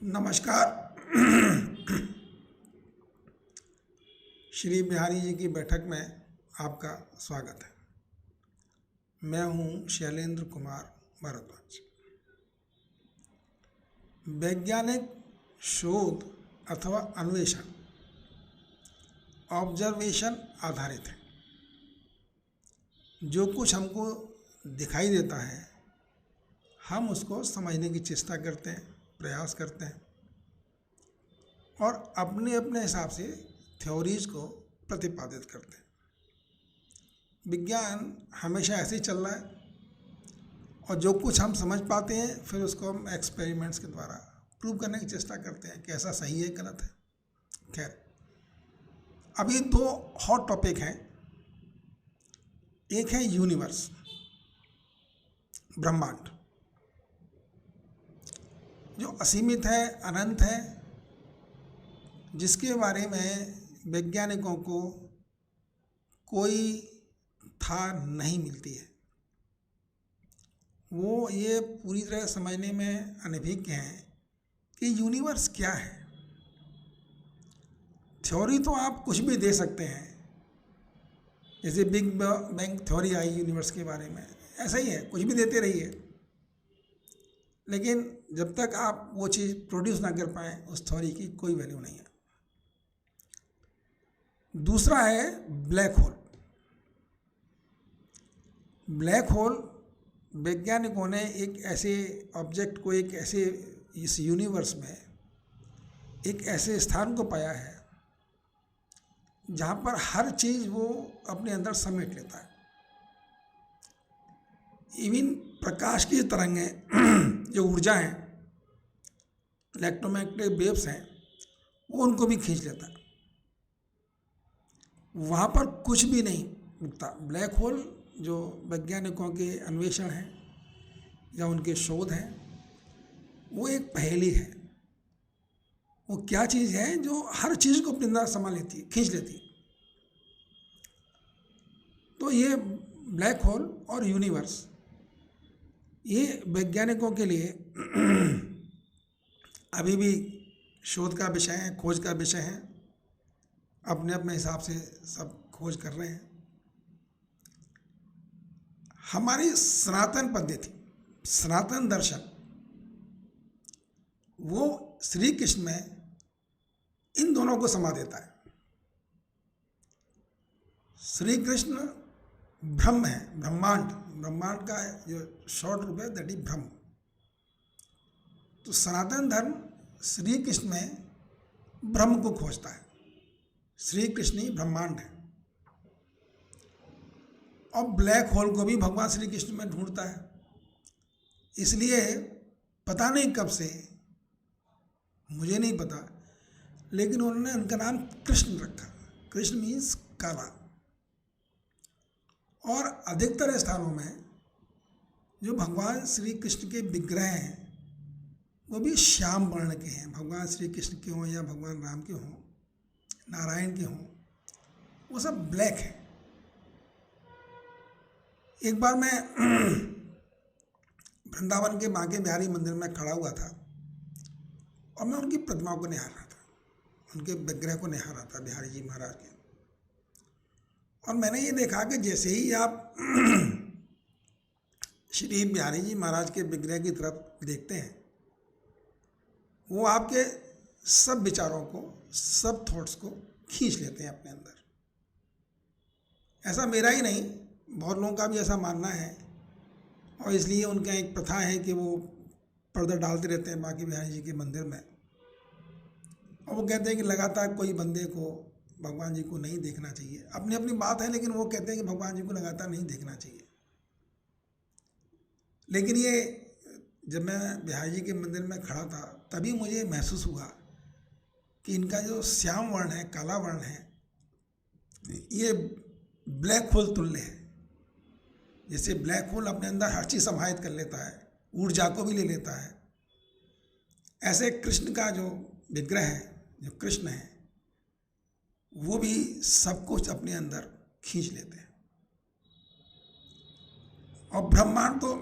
नमस्कार। श्री बिहारी जी की बैठक में आपका स्वागत है। मैं हूं शैलेंद्र कुमार भारद्वाज। वैज्ञानिक शोध अथवा अन्वेषण ऑब्जर्वेशन आधारित है। जो कुछ हमको दिखाई देता है हम उसको समझने की चेष्टा करते हैं, प्रयास करते हैं और अपने अपने हिसाब से थ्योरीज को प्रतिपादित करते हैं। विज्ञान हमेशा ऐसे ही चल रहा है और जो कुछ हम समझ पाते हैं फिर उसको हम एक्सपेरिमेंट्स के द्वारा प्रूव करने की चेष्टा करते हैं कि ऐसा सही है गलत है। खैर, अभी दो हॉट टॉपिक हैं। एक है यूनिवर्स, ब्रह्मांड, जो असीमित है, अनंत है, जिसके बारे में वैज्ञानिकों को कोई था नहीं मिलती है। वो ये पूरी तरह समझने में अनभिज्ञ हैं कि यूनिवर्स क्या है। थ्योरी तो आप कुछ भी दे सकते हैं, जैसे बिग बैंग थ्योरी आई यूनिवर्स के बारे में, ऐसा ही है, कुछ भी देते रहिए, लेकिन जब तक आप वो चीज़ प्रोड्यूस ना कर पाएँ उस थ्योरी की कोई वैल्यू नहीं है। दूसरा है ब्लैक होल। ब्लैक होल वैज्ञानिकों ने एक ऐसे ऑब्जेक्ट को, एक ऐसे इस यूनिवर्स में एक ऐसे स्थान को पाया है जहाँ पर हर चीज़ वो अपने अंदर समेट लेता है। इवन प्रकाश की तरंगें जो ऊर्जा हैं, इलेक्ट्रोमैग्नेटिक वेव्स हैं, वो उनको भी खींच लेता है। वहाँ पर कुछ भी नहीं रुकता। ब्लैक होल जो वैज्ञानिकों के अन्वेषण हैं या उनके शोध हैं, वो एक पहेली है। वो क्या चीज़ है जो हर चीज़ को अपने अंदर समा लेती है, खींच लेती है। तो ये ब्लैक होल और यूनिवर्स, ये वैज्ञानिकों के लिए अभी भी शोध का विषय है, खोज का विषय है। अपने अपने हिसाब से सब खोज कर रहे हैं। हमारी सनातन पद्धति, सनातन दर्शन, वो श्री कृष्ण में इन दोनों को समा देता है। श्री कृष्ण ब्रह्म है, ब्रह्मांड, ब्रह्मांड का जो शॉर्ट रूप है दैट इज ब्रह्म। तो सनातन धर्म श्री कृष्ण में ब्रह्म को खोजता है। श्री कृष्ण ही ब्रह्मांड है। और ब्लैक होल को भी भगवान श्री कृष्ण में ढूंढता है। इसलिए पता नहीं कब से, मुझे नहीं पता, लेकिन उन्होंने उनका नाम कृष्ण रखा। कृष्ण मीन्स काला। और अधिकतर स्थानों में जो भगवान श्री कृष्ण के विग्रह हैं वो भी श्याम वर्ण के हैं। भगवान श्री कृष्ण के हों या भगवान राम के हों, नारायण के हों, वो सब ब्लैक है। एक बार मैं वृंदावन के बांके बिहारी मंदिर में खड़ा हुआ था और मैं उनकी प्रतिमाओं को निहार रहा था, उनके विग्रह को निहार रहा था, बिहारी जी महाराज के। और मैंने ये देखा कि जैसे ही आप श्री बिहारी जी महाराज के विग्रह की तरफ देखते हैं, वो आपके सब विचारों को, सब थॉट्स को खींच लेते हैं अपने अंदर। ऐसा मेरा ही नहीं, बहुत लोगों का भी ऐसा मानना है। और इसलिए उनका एक प्रथा है कि वो पर्दा डालते रहते हैं बांके बिहारी जी के मंदिर में, और वो कहते हैं कि लगातार कोई बंदे को भगवान जी को नहीं देखना चाहिए। अपनी अपनी बात है, लेकिन वो कहते हैं कि भगवान जी को लगातार नहीं देखना चाहिए। लेकिन ये जब मैं बिहारी जी के मंदिर में खड़ा था तभी मुझे महसूस हुआ कि इनका जो श्याम वर्ण है, काला वर्ण है, ये ब्लैक होल तुल्य है। जैसे ब्लैक होल अपने अंदर हर चीज़ समाहित कर लेता है, ऊर्जा को भी ले लेता है, ऐसे कृष्ण का जो विग्रह है, जो कृष्ण है, वो भी सब कुछ अपने अंदर खींच लेते हैं। और ब्रह्मांड तो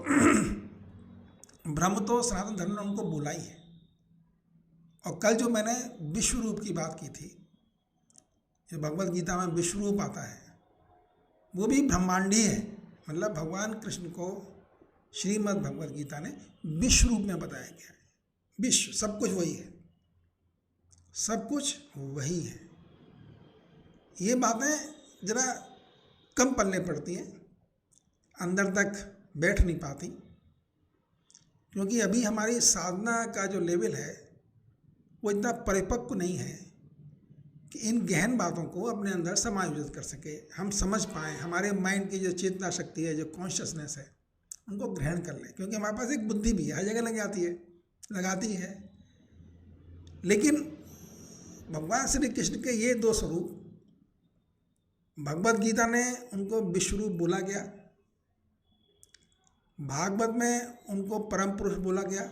ब्रह्म तो सनातन धर्म ने उनको बोला ही है। और कल जो मैंने विश्व रूप की बात की थी, जो भगवत गीता में विश्व रूप आता है, वो भी ब्रह्मांडीय है। मतलब भगवान कृष्ण को श्रीमद् भगवत गीता ने विश्व रूप में बताया गया है। विश्व सब कुछ वही है, सब कुछ वही है। ये बातें जरा कम पल्ले पड़ती हैं, अंदर तक बैठ नहीं पाती, क्योंकि अभी हमारी साधना का जो लेवल है वो इतना परिपक्व नहीं है कि इन गहन बातों को अपने अंदर समायोजित कर सके, हम समझ पाएँ, हमारे माइंड की जो चेतना शक्ति है, जो कॉन्शियसनेस है, उनको ग्रहण कर लें। क्योंकि हमारे पास एक बुद्धि भी है, हर जगह लग जाती है, लगाती है। लेकिन भगवान श्री कृष्ण के ये दो स्वरूप, भगवत गीता ने उनको विश्व रूप बोला गया, भागवत में उनको परम पुरुष बोला गया,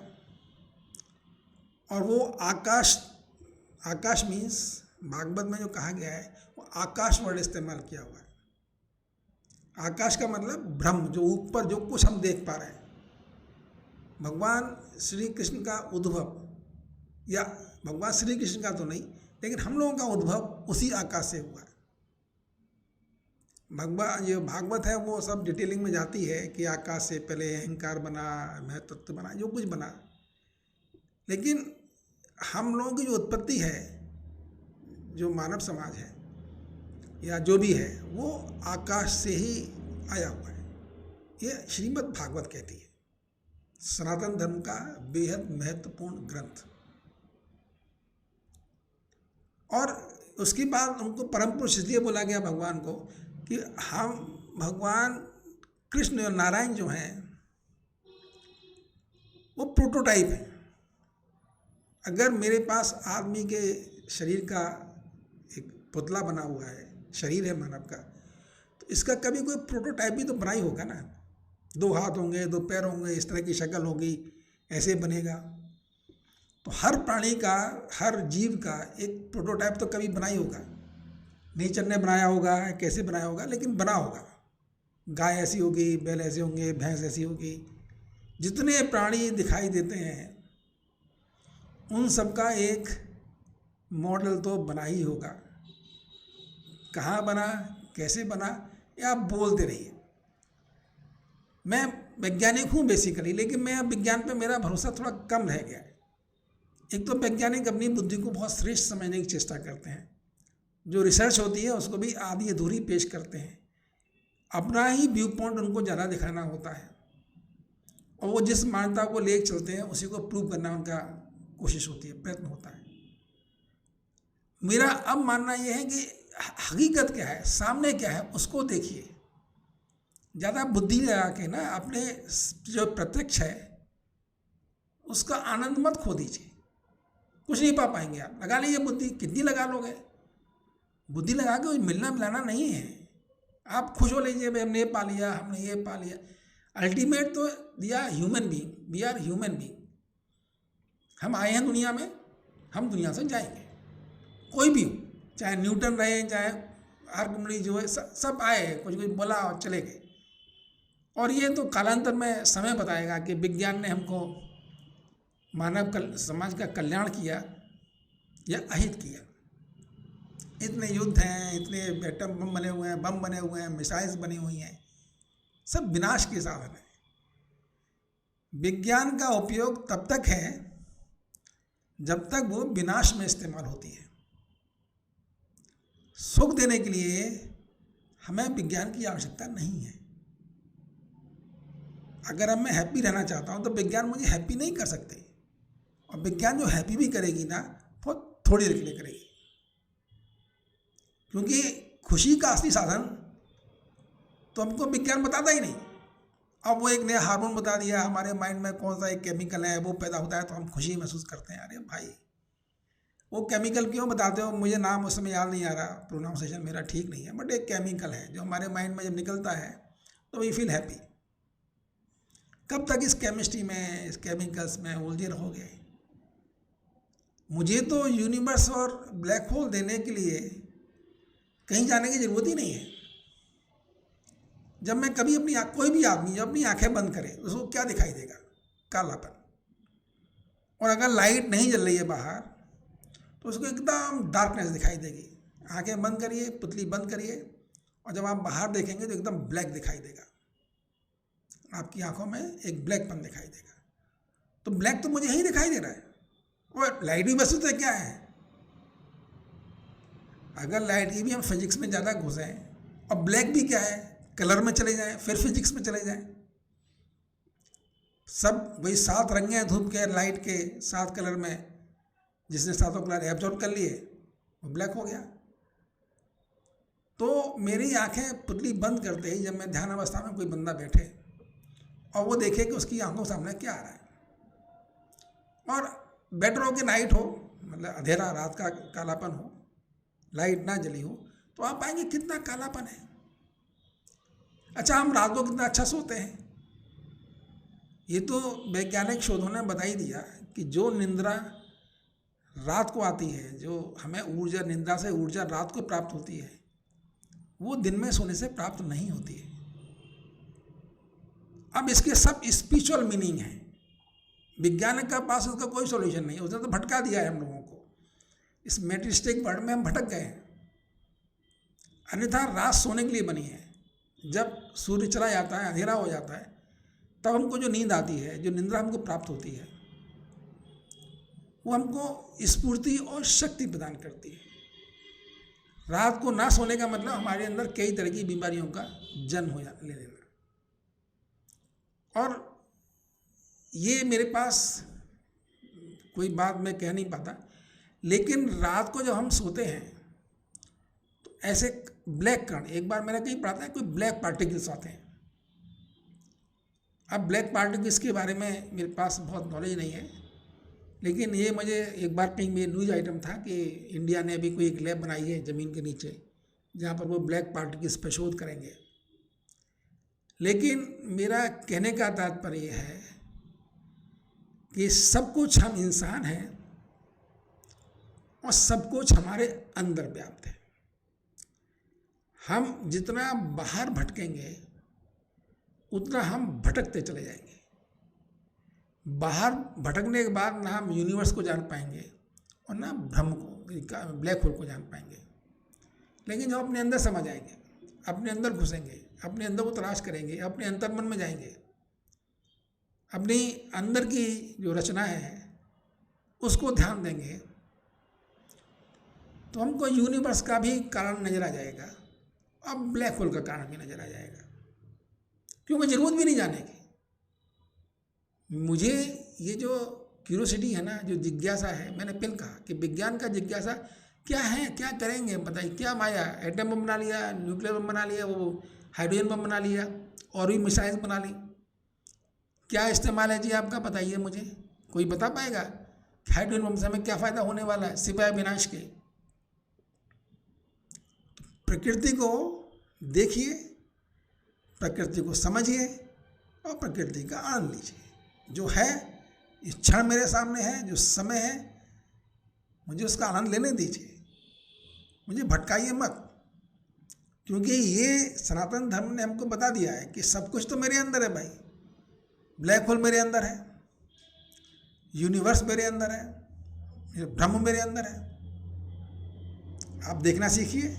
और वो आकाश, आकाश मीन्स भागवत में जो कहा गया है वो आकाश वर्ड इस्तेमाल किया हुआ है। आकाश का मतलब ब्रह्म, जो ऊपर जो कुछ हम देख पा रहे हैं। भगवान श्री कृष्ण का उद्भव, या भगवान श्री कृष्ण का तो नहीं, लेकिन हम लोगों का उद्भव उसी आकाश से हुआ है। भगवान जो भागवत है वो सब डिटेलिंग में जाती है कि आकाश से पहले अहंकार बना, महतत्व बना, जो कुछ बना। लेकिन हम लोगों की जो उत्पत्ति है, जो मानव समाज है या जो भी है, वो आकाश से ही आया हुआ है। ये श्रीमद् भागवत कहती है, सनातन धर्म का बेहद महत्वपूर्ण ग्रंथ। और उसके बाद उनको परम पुरुष इसलिए बोला गया भगवान को कि हम भगवान कृष्ण और नारायण जो हैं वो प्रोटोटाइप हैं। अगर मेरे पास आदमी के शरीर का एक पुतला बना हुआ है, शरीर है मानव का, तो इसका कभी कोई प्रोटोटाइप भी तो बना ही होगा ना। 2 हाथ होंगे, 2 पैर होंगे, इस तरह की शक्ल होगी, ऐसे बनेगा। तो हर प्राणी का, हर जीव का एक प्रोटोटाइप तो कभी बना ही होगा। नेचर ने बनाया होगा, कैसे बनाया होगा, लेकिन बना होगा। गाय ऐसी होगी, बैल ऐसे होंगे, भैंस ऐसी होगी। जितने प्राणी दिखाई देते हैं उन सब का एक मॉडल तो बना ही होगा। कहाँ बना, कैसे बना, ये आप बोलते रहिए। मैं वैज्ञानिक हूँ बेसिकली, लेकिन मैं अब विज्ञान पे मेरा भरोसा थोड़ा कम रह गया है। एक तो वैज्ञानिक अपनी बुद्धि को बहुत श्रेष्ठ समझने की चेष्टा करते हैं, जो रिसर्च होती है उसको भी आधी अधूरी पेश करते हैं। अपना ही व्यू पॉइंट उनको ज़्यादा दिखाना होता है, और वो जिस मान्यता को ले चलते हैं उसी को प्रूव करना उनका कोशिश होती है, प्रयत्न होता है। मेरा अब मानना यह है कि हकीकत क्या है, सामने क्या है, उसको देखिए। ज़्यादा बुद्धि लगा के ना अपने जो प्रत्यक्ष है उसका आनंद मत खो दीजिए। कुछ नहीं पा पाएंगे आप। लगा लीजिए बुद्धि, कितनी लगा लोगे? बुद्धि लगा के मिलना मिलाना नहीं है। आप खुश हो लीजिए, भाई हमने ये पा लिया, हमने ये पा लिया। अल्टीमेट तो we are human being, we are human being. हम आए हैं दुनिया में, हम दुनिया से जाएंगे। कोई भी हो, चाहे न्यूटन रहे, चाहे आर्किमिडीज जो है, सब आए, कुछ कुछ बोला और चले गए। और ये तो कालांतर में समय बताएगा कि विज्ञान ने हमको मानव समाज का कल्याण किया या अहित किया। इतने युद्ध हैं, इतने एटम बम बने हुए हैं, बम बने हुए हैं, मिसाइल्स बनी हुई हैं, सब विनाश के साधन हैं। विज्ञान का उपयोग तब तक है जब तक वो विनाश में इस्तेमाल होती है। सुख देने के लिए हमें विज्ञान की आवश्यकता नहीं है। अगर मैं हैप्पी रहना चाहता हूँ तो विज्ञान मुझे हैप्पी नहीं कर सकते, और विज्ञान जो हैप्पी भी करेगी ना, बहुत थोड़ी देर के लिए करेगी। क्योंकि खुशी का असली साधन तो हमको विज्ञान बताता ही नहीं। अब वो एक नया हार्मोन बता दिया, हमारे माइंड में कौन सा एक केमिकल है वो पैदा होता है तो हम खुशी महसूस करते हैं। अरे भाई, वो केमिकल क्यों बताते हो? मुझे नाम उस समय याद नहीं आ रहा, प्रोनाउंसिएशन मेरा ठीक नहीं है, बट एक केमिकल है जो हमारे माइंड में जब निकलता है तो वी फील हैप्पी। कब तक इस केमिस्ट्री में, इस केमिकल्स में उलझे रहोगे? मुझे तो यूनिवर्स और ब्लैक होल देने के लिए कहीं जाने की ज़रूरत ही नहीं है। जब मैं कभी अपनी कोई भी आदमी जब अपनी आंखें बंद करे उसको क्या दिखाई देगा? कालापन। और अगर लाइट नहीं जल रही है बाहर तो उसको एकदम डार्कनेस दिखाई देगी। आंखें बंद करिए, पुतली बंद करिए, और जब आप बाहर देखेंगे तो एकदम ब्लैक दिखाई देगा, आपकी आंखों में एक ब्लैकपन दिखाई देगा। तो ब्लैक तो मुझे यही दिखाई दे रहा है, और लाइट भी वस्तु तो क्या है, अगर लाइट की भी हम फिजिक्स में ज़्यादा घुसें, और ब्लैक भी क्या है, कलर में चले जाएं, फिर फिजिक्स में चले जाएं, सब वही 7 रंग हैं धूप के, लाइट के 7 कलर में, जिसने 7 कलर एब्जॉर्ब कर लिए वो ब्लैक हो गया। तो मेरी आंखें पुतली बंद करते ही जब मैं ध्यान अवस्था में कोई बंदा बैठे और वो देखे कि उसकी आंखों सामने क्या आ रहा है, और बेटर हो कि नाइट हो, मतलब अंधेरा, रात का कालापन हो, लाइट ना जली हो, तो आप पाएंगे कितना कालापन है। अच्छा, हम रात को कितना अच्छा सोते हैं, ये तो वैज्ञानिक शोधों ने बता ही दिया कि जो निंद्रा रात को आती है, जो हमें ऊर्जा, निंद्रा से ऊर्जा रात को प्राप्त होती है, वो दिन में सोने से प्राप्त नहीं होती है। अब इसके सब स्पिरिचुअल मीनिंग है, विज्ञान का पास उसका कोई सॉल्यूशन नहीं है, उसने तो भटका दिया है हम लोगों को, इस मेटेरियलिस्टिक वर्ल्ड में हम भटक गए हैं। अन्यथा रात सोने के लिए बनी है, जब सूर्य चला जाता है, अंधेरा हो जाता है, तब हमको जो नींद आती है, जो निंद्रा हमको प्राप्त होती है, वो हमको स्फूर्ति और शक्ति प्रदान करती है। रात को ना सोने का मतलब हमारे अंदर कई तरह की बीमारियों का जन्म ले लेना। और ये मेरे पास कोई बात मैं कह नहीं पाता, लेकिन रात को जब हम सोते हैं तो ऐसे ब्लैक कण, एक बार मैंने कहीं पढ़ा था, कोई ब्लैक पार्टिकल्स आते हैं। अब ब्लैक पार्टिकल्स के बारे में मेरे पास बहुत नॉलेज नहीं है, लेकिन ये मुझे एक बार कहीं में न्यूज़ आइटम था कि इंडिया ने अभी कोई एक लैब बनाई है ज़मीन के नीचे, जहाँ पर वो ब्लैक पार्टिकल्स पर शोध करेंगे। लेकिन मेरा कहने का तात्पर्य है कि सब कुछ हम इंसान हैं और सब कुछ हमारे अंदर व्याप्त है। हम जितना बाहर भटकेंगे उतना हम भटकते चले जाएंगे। बाहर भटकने के बाद ना हम यूनिवर्स को जान पाएंगे और ना ब्रह्म को, ब्लैक होल को जान पाएंगे। लेकिन जब अपने अंदर समझ आएंगे, अपने अंदर घुसेंगे, अपने अंदर को तलाश करेंगे, अपने अंतर्मन में जाएंगे, अपनी अंदर की जो रचना है उसको ध्यान देंगे, तो हमको यूनिवर्स का भी कारण नजर आ जाएगा, अब ब्लैक होल का कारण भी नजर आ जाएगा, क्योंकि जरूरत भी नहीं जाने की। मुझे ये जो क्यूरियोसिटी है ना, जो जिज्ञासा है, मैंने पहले कहा कि विज्ञान का जिज्ञासा क्या है, क्या करेंगे बताइए, क्या माया, एटम बम बना लिया, न्यूक्लियर बम बना लिया, वो हाइड्रोजन बम बना लिया, और भी मिसाइल बना ली, क्या इस्तेमाल है जी आपका, बताइए मुझे, कोई बता पाएगा कि हाइड्रोजन बम से हमें क्या फ़ायदा होने वाला है सिवाय विनाश के। प्रकृति को देखिए, प्रकृति को समझिए और प्रकृति का आनंद लीजिए। जो है इस क्षण मेरे सामने है, जो समय है, मुझे उसका आनंद लेने दीजिए, मुझे भटकाइए मत, क्योंकि ये सनातन धर्म ने हमको बता दिया है कि सब कुछ तो मेरे अंदर है भाई। ब्लैक होल मेरे अंदर है, यूनिवर्स मेरे अंदर है, ब्रह्म मेरे अंदर है। आप देखना सीखिए।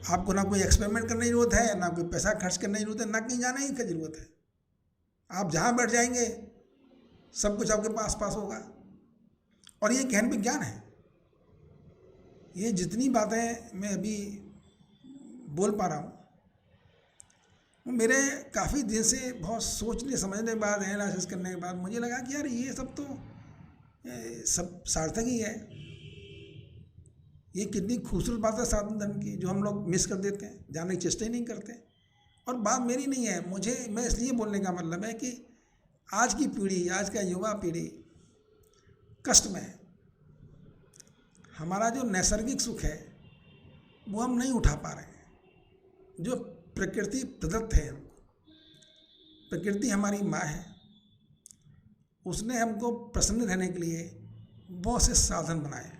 आपको ना कोई एक्सपेरिमेंट करने की जरूरत है, ना कोई पैसा खर्च करने की जरूरत है, ना कहीं जाने की जरूरत है। आप जहाँ बैठ जाएंगे सब कुछ आपके पास पास होगा। और ये गहन विज्ञान है। ये जितनी बातें मैं अभी बोल पा रहा हूँ, वो मेरे काफ़ी दिन से बहुत सोचने समझने के बाद, एनालिसिस करने के बाद मुझे लगा कि यार ये सब तो सब सार्थक ही है। ये कितनी खूबसूरत बात है साधन धर्म की, जो हम लोग मिस कर देते हैं, जानने की चेष्टा ही नहीं करते। और बात मेरी नहीं है, मैं इसलिए बोलने का मतलब है कि आज की पीढ़ी, आज का युवा पीढ़ी कष्ट में है। हमारा जो नैसर्गिक सुख है वो हम नहीं उठा पा रहे हैं, जो प्रकृति प्रदत्त है हमको। प्रकृति हमारी माँ है, उसने हमको प्रसन्न रहने के लिए बहुत से साधन बनाए।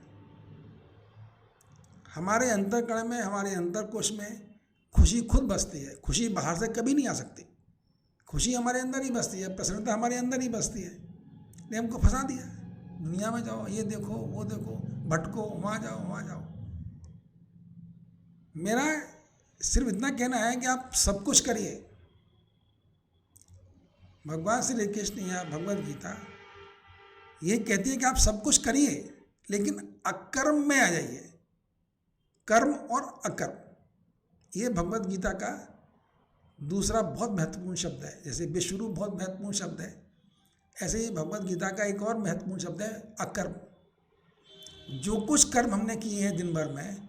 हमारे अंतःकरण में, हमारे अंतरकोश में खुशी खुद बसती है। खुशी बाहर से कभी नहीं आ सकती, खुशी हमारे अंदर ही बसती है, प्रसन्नता हमारे अंदर ही बसती है। ने हमको फंसा दिया। दुनिया में जाओ, ये देखो वो देखो, भटको, वहाँ जाओ वहाँ जाओ। मेरा सिर्फ इतना कहना है कि आप सब कुछ करिए। भगवान श्री कृष्ण या भगवद गीता ये कहती है कि आप सब कुछ करिए, लेकिन अकर्म में आ जाइए। कर्म और अकर्म, ये भगवद गीता का दूसरा बहुत महत्वपूर्ण शब्द है। जैसे विश्वरूप बहुत महत्वपूर्ण शब्द है, ऐसे ही भगवद गीता का एक और महत्वपूर्ण शब्द है अकर्म। जो कुछ कर्म हमने किए हैं दिन भर में,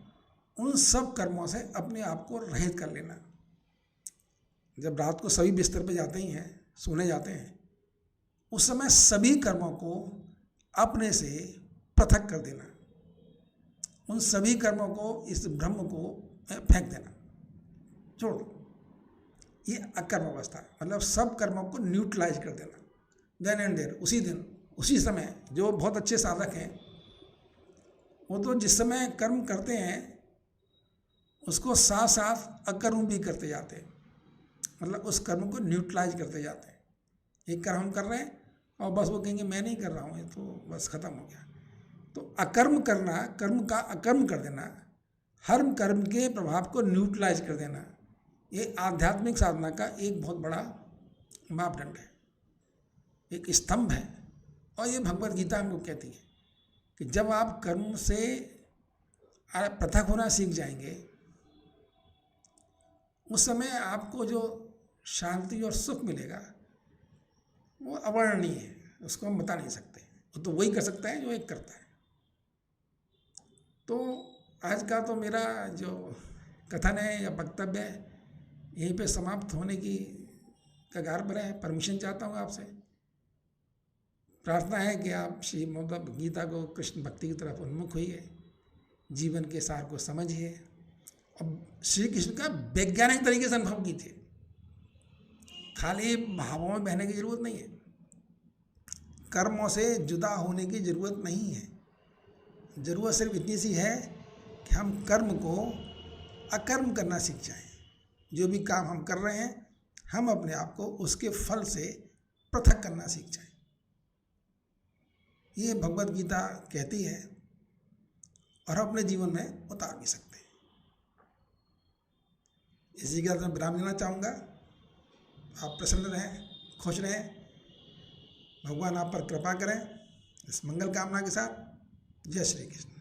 उन सब कर्मों से अपने आप को रहित कर लेना। जब रात को सभी बिस्तर पे जाते ही हैं, सोने जाते हैं, उस समय सभी कर्मों को अपने से पृथक कर देना, उन सभी कर्मों को, इस ब्रह्म को फेंक देना, छोड़ दो। ये अकर्म अवस्था, मतलब सब कर्मों को न्यूट्रलाइज कर देना। देन एंड देयर, उसी दिन उसी समय। जो बहुत अच्छे साधक हैं वो तो जिस समय कर्म करते हैं उसको साथ साथ अकर्म भी करते जाते हैं, मतलब उस कर्म को न्यूट्रलाइज करते जाते हैं। एक कर्म हम कर रहे हैं और बस वो कहेंगे मैं नहीं कर रहा हूँ, ये तो बस खत्म हो गया। तो अकर्म करना, कर्म का अकर्म कर देना, हर कर्म के प्रभाव को न्यूट्रलाइज कर देना, ये आध्यात्मिक साधना का एक बहुत बड़ा मापदंड है, एक स्तंभ है। और ये भगवद गीता हमको कहती है कि जब आप कर्म से पृथक होना सीख जाएंगे, उस समय आपको जो शांति और सुख मिलेगा वो अवर्णनीय है, उसको हम बता नहीं सकते। वो तो वही कर सकता है जो एक करता है। तो आज का तो मेरा जो कथन है या वक्तव्य है यहीं पे समाप्त होने की कगार पर है। परमिशन चाहता हूँ आपसे, प्रार्थना है कि आप श्री भगवद गीता को, कृष्ण भक्ति की तरफ उन्मुख होइए, जीवन के सार को समझिए और श्री कृष्ण का वैज्ञानिक तरीके से अनुभव कीजिए। खाली भावों में बहने की जरूरत नहीं है, कर्मों से जुदा होने की जरूरत नहीं है। जरूरत सिर्फ इतनी सी है कि हम कर्म को अकर्म करना सीख जाएं। जो भी काम हम कर रहे हैं, हम अपने आप को उसके फल से पृथक करना सीख जाएं। ये भगवद गीता कहती है और हम अपने जीवन में उतार भी सकते हैं। इसी के साथ मैं विराम लेना चाहूँगा। आप प्रसन्न रहें, खुश रहें, भगवान आप पर कृपा करें। इस मंगल कामना के साथ जय श्री कृष्ण।